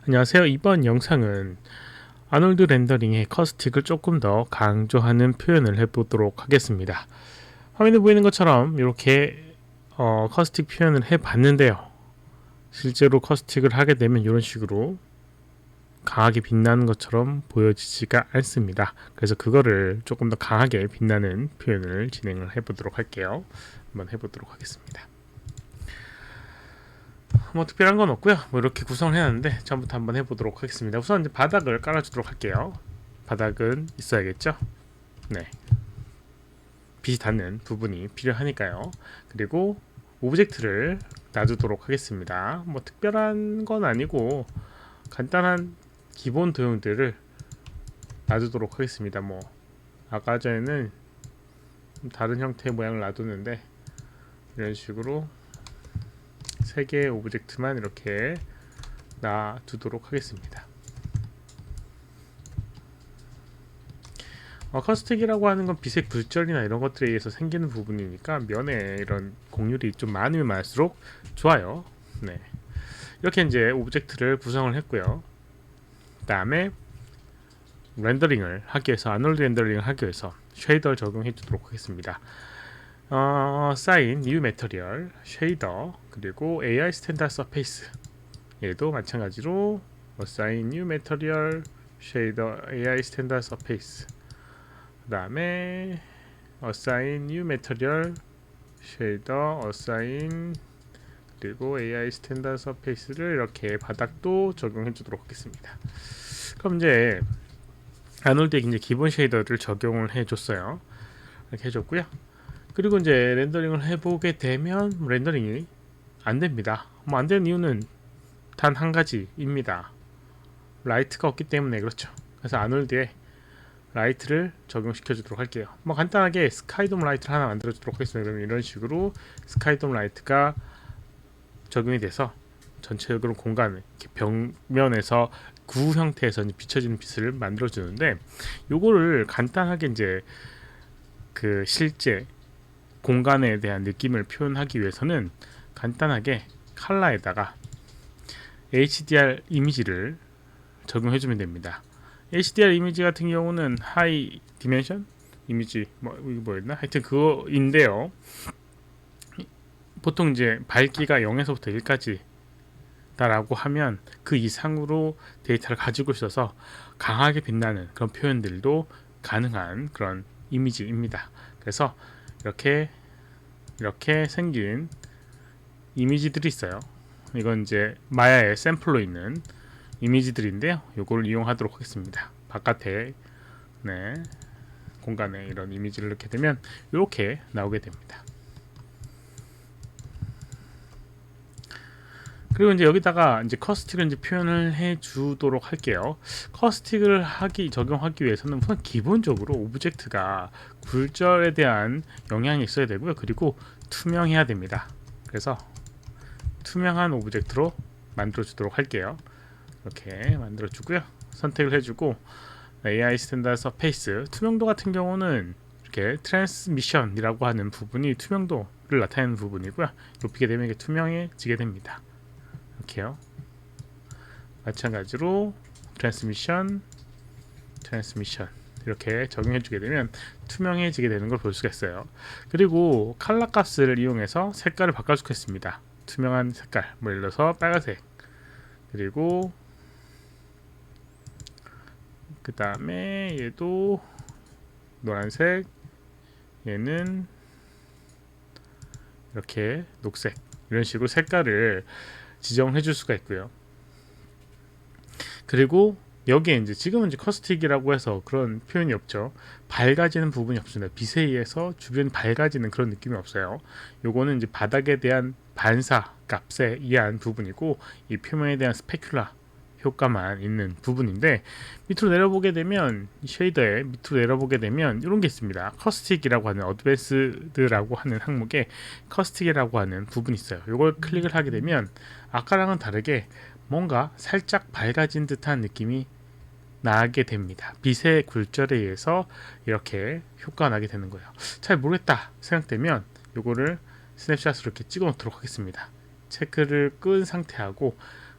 안녕하세요. 이번 영상은 아놀드 렌더링의 커스틱을 조금 더 강조하는 표현을 해보도록 하겠습니다. 화면에 보이는 것처럼 이렇게 커스틱 표현을 해봤는데요. 실제로 커스틱을 하게 되면 이런 식으로 강하게 빛나는 것처럼 보여지지가 않습니다. 그래서 그거를 조금 더 강하게 빛나는 표현을 진행을 해보도록 할게요. 한번 해보도록 하겠습니다. 뭐 특별한 건 없고요. 뭐 이렇게 구성을 해놨는데 처음부터 한번 해보도록 하겠습니다. 우선 이제 바닥을 깔아주도록 할게요. 바닥은 있어야겠죠. 네, 빛이 닿는 부분이 필요하니까요. 그리고 오브젝트를 놔두도록 하겠습니다. 뭐 특별한 건 아니고 간단한 기본 도형들을 놔두도록 하겠습니다. 뭐 아까 전에는 다른 형태의 모양을 놔뒀는데 이런 식으로 3개의 오브젝트만 이렇게 놔두도록 하겠습니다. 커스틱이라고 하는 건 빛의 굴절이나 이런 것들에 의해서 생기는 부분이니까 면에 이런 곡률이 좀 많으면 많을수록 좋아요. 네, 이렇게 이제 오브젝트를 구성을 했고요. 그 다음에 렌더링을 하기 위해서 아놀드 렌더링을 하기 위해서 쉐이더를 적용해 주도록 하겠습니다. 사인, 뉴 매터리얼, 쉐이더, 그리고 AI 스탠다드 서페이스 얘도 마찬가지로 assign new material, shader, AI 스탠다드 서페이스 그 다음에 assign new material, shader, assign 그리고 AI 스탠다드 서페이스를 이렇게 바닥도 적용해 주도록 하겠습니다. 그럼 이제 아놀드에 이제 기본 쉐이더를 적용을 해줬어요. 이렇게 해줬고요. 그리고 이제 렌더링을 해보게 되면 렌더링이 안 됩니다. 뭐 안 되는 이유는 단 한 가지입니다. 라이트가 없기 때문에 그렇죠. 그래서 아놀드에 라이트를 적용시켜 주도록 할게요. 뭐 간단하게 스카이돔 라이트를 하나 만들어 주도록 하겠습니다. 그러면 이런 식으로 스카이돔 라이트가 적용이 돼서 전체적으로 공간을 이렇게 벽면에서 구 형태에서 비춰지는 빛을 만들어 주는데 요거를 간단하게 이제 그 실제 공간에 대한 느낌을 표현하기 위해서는 간단하게 컬러에다가 HDR 이미지를 적용해주면 됩니다. HDR 이미지 같은 경우는 하이 디멘션 이미지 이거 뭐였나? 하여튼 그거인데요. 보통 이제 밝기가 0에서부터 1까지 다라고 하면 그 이상으로 데이터를 가지고 있어서 강하게 빛나는 그런 표현들도 가능한 그런 이미지입니다. 그래서 이렇게 생긴 이미지들이 있어요. 이건 이제 마야의 샘플로 있는 이미지들인데요. 이걸 이용하도록 하겠습니다. 바깥에 공간에 이런 이미지를 넣게 되면 이렇게 나오게 됩니다. 그리고 이제 여기다가 이제 커스틱을 이제 표현을 해주도록 할게요. 커스틱을 적용하기 위해서는 우선 기본적으로 오브젝트가 굴절에 대한 영향이 있어야 되고요. 그리고 투명해야 됩니다. 그래서 투명한 오브젝트로 만들어 주도록 할게요. 이렇게 만들어 주고요. 선택을 해주고 AI 스탠다드 서페이스 투명도 같은 경우는 이렇게 트랜스미션이라고 하는 부분이 투명도를 나타내는 부분이고요. 높이게 되면 이게 투명해지게 됩니다. 이렇게요. 마찬가지로 트랜스미션 이렇게 적용해주게 되면 투명해지게 되는 걸 볼 수가 있어요. 그리고 컬러 값을 이용해서 색깔을 바꿔주겠습니다. 투명한 색깔, 뭐 예를 들어서 빨간색, 그리고 그 다음에 얘도 노란색, 얘는 이렇게 녹색, 이런 식으로 색깔을 지정을 해줄 수가 있고요. 그리고 여기에 이제 지금은 이제 커스틱이라고 해서 그런 표현이 없죠. 밝아지는 부분이 없습니다. 빛에 의해서 주변이 밝아지는 그런 느낌이 없어요. 요거는 이제 바닥에 대한 반사 값에 의한 부분이고 이 표면에 대한 스페큘라 효과만 있는 부분인데 밑으로 내려보게 되면 쉐이더에 밑으로 내려보게 되면 이런 게 있습니다. 커스틱이라고 하는 어드밴스드라고 하는 항목에 커스틱이라고 하는 부분이 있어요. 이걸 클릭을 하게 되면 아까랑은 다르게 뭔가 살짝 밝아진 듯한 느낌이 나게 됩니다. 빛의 굴절에 의해서 이렇게 효과가 나게 되는 거예요. 잘 모르겠다 생각되면 이거를 스냅샷으로 이렇게 찍어 놓도록 하겠습니다. 체크를 끈 상태하고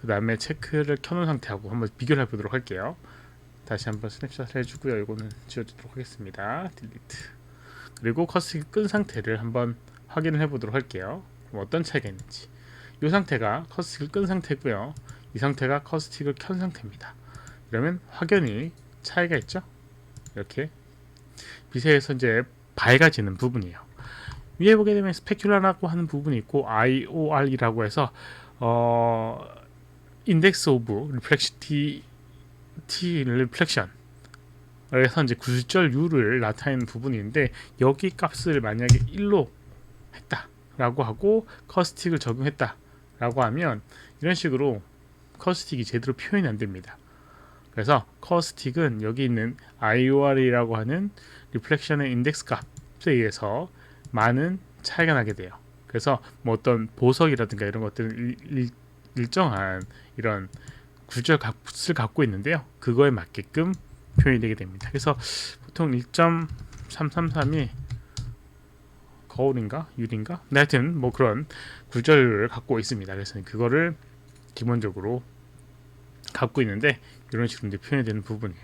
그 다음에 체크를 켜놓은 상태하고 한번 비교를 해보도록 할게요. 다시 한번 스냅샷을 해주고요. 이거는 지워주도록 하겠습니다. 딜리트. 그리고 커스틱 끈 상태를 한번 확인을 해보도록 할게요. 어떤 차이가 있는지. 이 상태가 커스틱을 끈 상태고요. 이 상태가 커스틱을 켠 상태입니다. 그러면 확연히 차이가 있죠. 이렇게 빛에서 이제 밝아지는 부분이에요. 위에 보게 되면 스페‌큘라라고 하는 부분이 있고 IOR이라고 해서 인덱스 오브 리플렉시티 리플렉션 그래서 이제 굴절 U를 나타내는 부분인데 여기 값을 만약에 1로 했다라고 하고 커스틱을 적용했다라고 하면 이런 식으로 커스틱이 제대로 표현이 안 됩니다. 그래서 커스틱은 여기 있는 IOR이라고 하는 리플렉션의 인덱스 값에 의해서 많은 차이가 나게 돼요. 그래서 뭐 어떤 보석이라든가 이런 것들은 일정한 이런 굴절 값을 갖고 있는데요. 그거에 맞게끔 표현이 되게 됩니다. 그래서 보통 1.333이 거울인가 유리인가? 네, 하여튼 뭐 그런 굴절을 갖고 있습니다. 그래서 그거를 기본적으로 갖고 있는데 이런 식으로 이제 표현이 되는 부분이에요.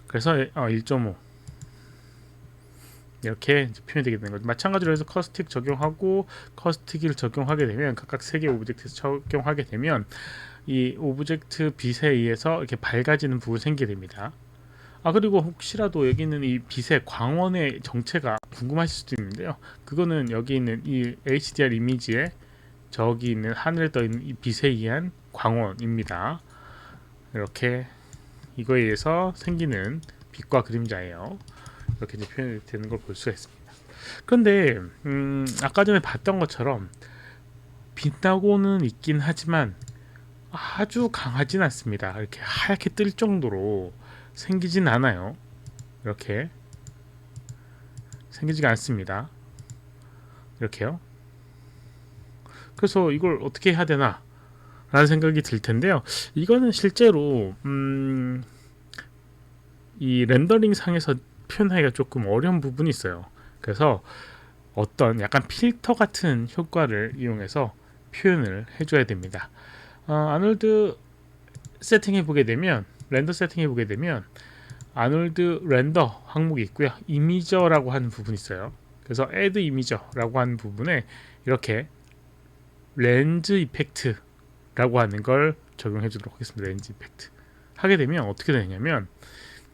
그래서 1.5 이렇게 이제 표현이 되게 되는 거죠. 마찬가지로 해서 커스틱 적용하고 커스틱을 적용하게 되면 각각 3개 오브젝트에서 적용하게 되면 이 오브젝트 빛에 의해서 이렇게 밝아지는 부분이 생기게 됩니다. 그리고 혹시라도 여기 있는 이 빛의 광원의 정체가 궁금하실 수도 있는데요. 그거는 여기 있는 이 HDR 이미지에 저기 있는 하늘에 떠 있는 이 빛에 의한 광원입니다. 이렇게 이거에 의해서 생기는 빛과 그림자예요. 이렇게 이제 표현이 되는 걸 볼 수가 있습니다. 그런데 아까 전에 봤던 것처럼 빛나고는 있긴 하지만 아주 강하진 않습니다. 이렇게 하얗게 뜰 정도로 생기진 않아요. 이렇게 생기지가 않습니다. 이렇게요. 그래서 이걸 어떻게 해야 되나 라는 생각이 들 텐데요. 이거는 실제로 이 렌더링 상에서 표현하기가 조금 어려운 부분이 있어요. 그래서 어떤 약간 필터 같은 효과를 이용해서 표현을 해줘야 됩니다. 아놀드 세팅해 보게 되면 렌더 세팅해 보게 되면 아놀드 렌더 항목이 있고요. 이미저라고 하는 부분이 있어요. 그래서 add 이미저라고 하는 부분에 이렇게 렌즈 이펙트라고 하는 걸 적용해 주도록 하겠습니다. 렌즈 이펙트 하게 되면 어떻게 되냐면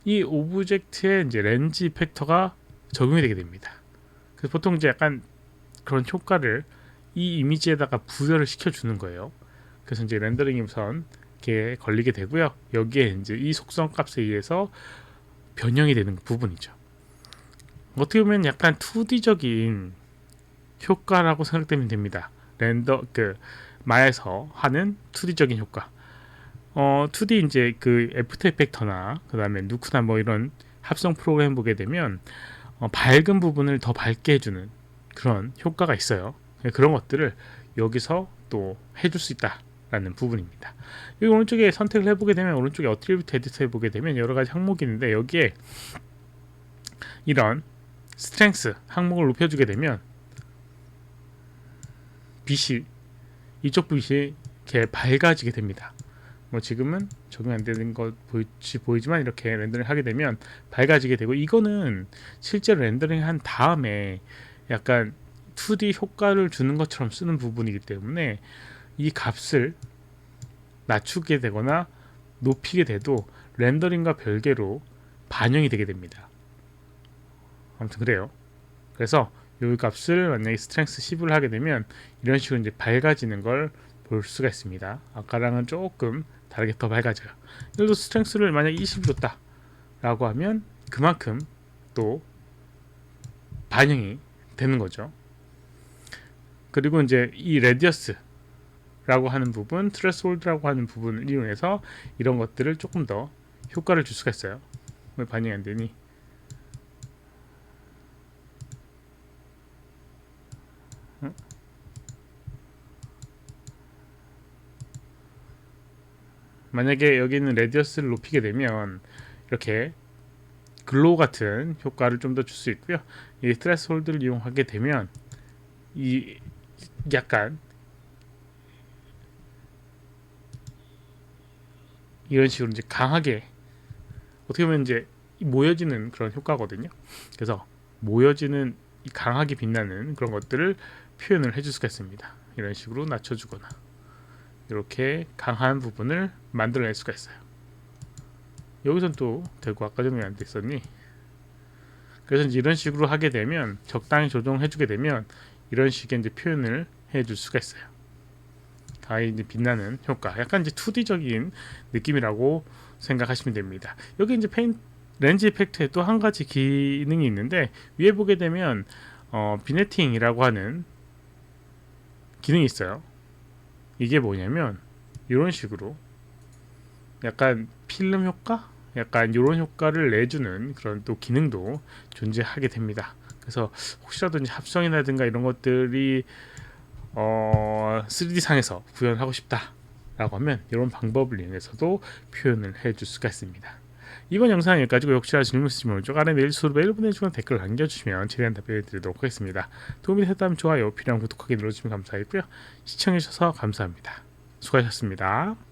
이 오브젝트에 이제 렌즈 이펙터가 적용이 되게 됩니다. 그래서 보통 이제 약간 그런 효과를 이 이미지에다가 부여를 시켜주는 거예요. 그래서 이제 렌더링이 우선 이렇게 걸리게 되고요. 여기에 이제 이 속성 값에 의해서 변형이 되는 부분이죠. 어떻게 보면 약간 2D적인 효과라고 생각되면 됩니다. 렌더 마에서 하는 2D적인 효과. 2D 이제 그 애프터 이펙터나 그 다음에 누크나 뭐 이런 합성 프로그램 보게 되면 밝은 부분을 더 밝게 해주는 그런 효과가 있어요. 그런 것들을 여기서 또 해줄 수 있다라는 부분입니다. 여기 오른쪽에 선택을 해보게 되면 오른쪽에 어트리뷰트 에디터 해보게 되면 여러 가지 항목이 있는데 여기에 이런 스트렝스 항목을 높여주게 되면 빛이 이쪽 빛이 이렇게 밝아지게 됩니다. 뭐 지금은 적용 안 되는 것 보이지만 이렇게 렌더링 하게 되면 밝아지게 되고 이거는 실제로 렌더링 한 다음에 약간 2D 효과를 주는 것처럼 쓰는 부분이기 때문에 이 값을 낮추게 되거나 높이게 돼도 렌더링과 별개로 반영이 되게 됩니다. 아무튼 그래요. 그래서 이 값을 만약에 스트렝스 10을 하게 되면 이런 식으로 이제 밝아지는 걸 볼 수가 있습니다. 아까랑은 조금 다르게 더 밝아져요. 예를 들어 스트렝스를 만약에 20 줬다 라고 하면 그만큼 또 반영이 되는 거죠. 그리고 이제 이 레디어스 라고 하는 부분, 트레스홀드라고 하는 부분을 이용해서 이런 것들을 조금 더 효과를 줄 수가 있어요. 왜 반영이 안 되니? 만약에 여기 있는 레디어스를 높이게 되면 이렇게 글로우 같은 효과를 좀 더 줄 수 있고요. 이 트레스홀드를 이용하게 되면 이 약간 이런 식으로 이제 강하게 어떻게 보면 이제 모여지는 그런 효과거든요. 그래서 모여지는 이 강하게 빛나는 그런 것들을 표현을 해줄 수가 있습니다. 이런 식으로 낮춰주거나 이렇게 강한 부분을 만들어낼 수가 있어요. 여기선 또 되고 아까 전에 왜 안 됐었니? 그래서 이제 이런 식으로 하게 되면 적당히 조정해주게 되면 이런 식의 이제 표현을 해줄 수가 있어요. 가히 이제 빛나는 효과, 약간 이제 2D적인 느낌이라고 생각하시면 됩니다. 여기 이제 렌즈 이펙트에 또 한 가지 기능이 있는데 위에 보게 되면 비네팅이라고 하는 기능이 있어요. 이게 뭐냐면 이런 식으로 약간 필름 효과, 약간 이런 효과를 내주는 그런 또 기능도 존재하게 됩니다. 그래서 혹시라도 이제 합성이라든가 이런 것들이 3D 상에서 구현하고 싶다라고 하면 이런 방법을 이용해서도 표현을 해줄 수가 있습니다. 이번 영상은 여기까지고 혹시나 질문 있으시면 오른쪽 아래 메일 주소로 메일 보내주거나 댓글을 남겨주시면 최대한 답변해 드리도록 하겠습니다. 도움이 됐다면 좋아요, 필요하면 구독하기 눌러주시면 감사하겠고요. 시청해주셔서 감사합니다. 수고하셨습니다.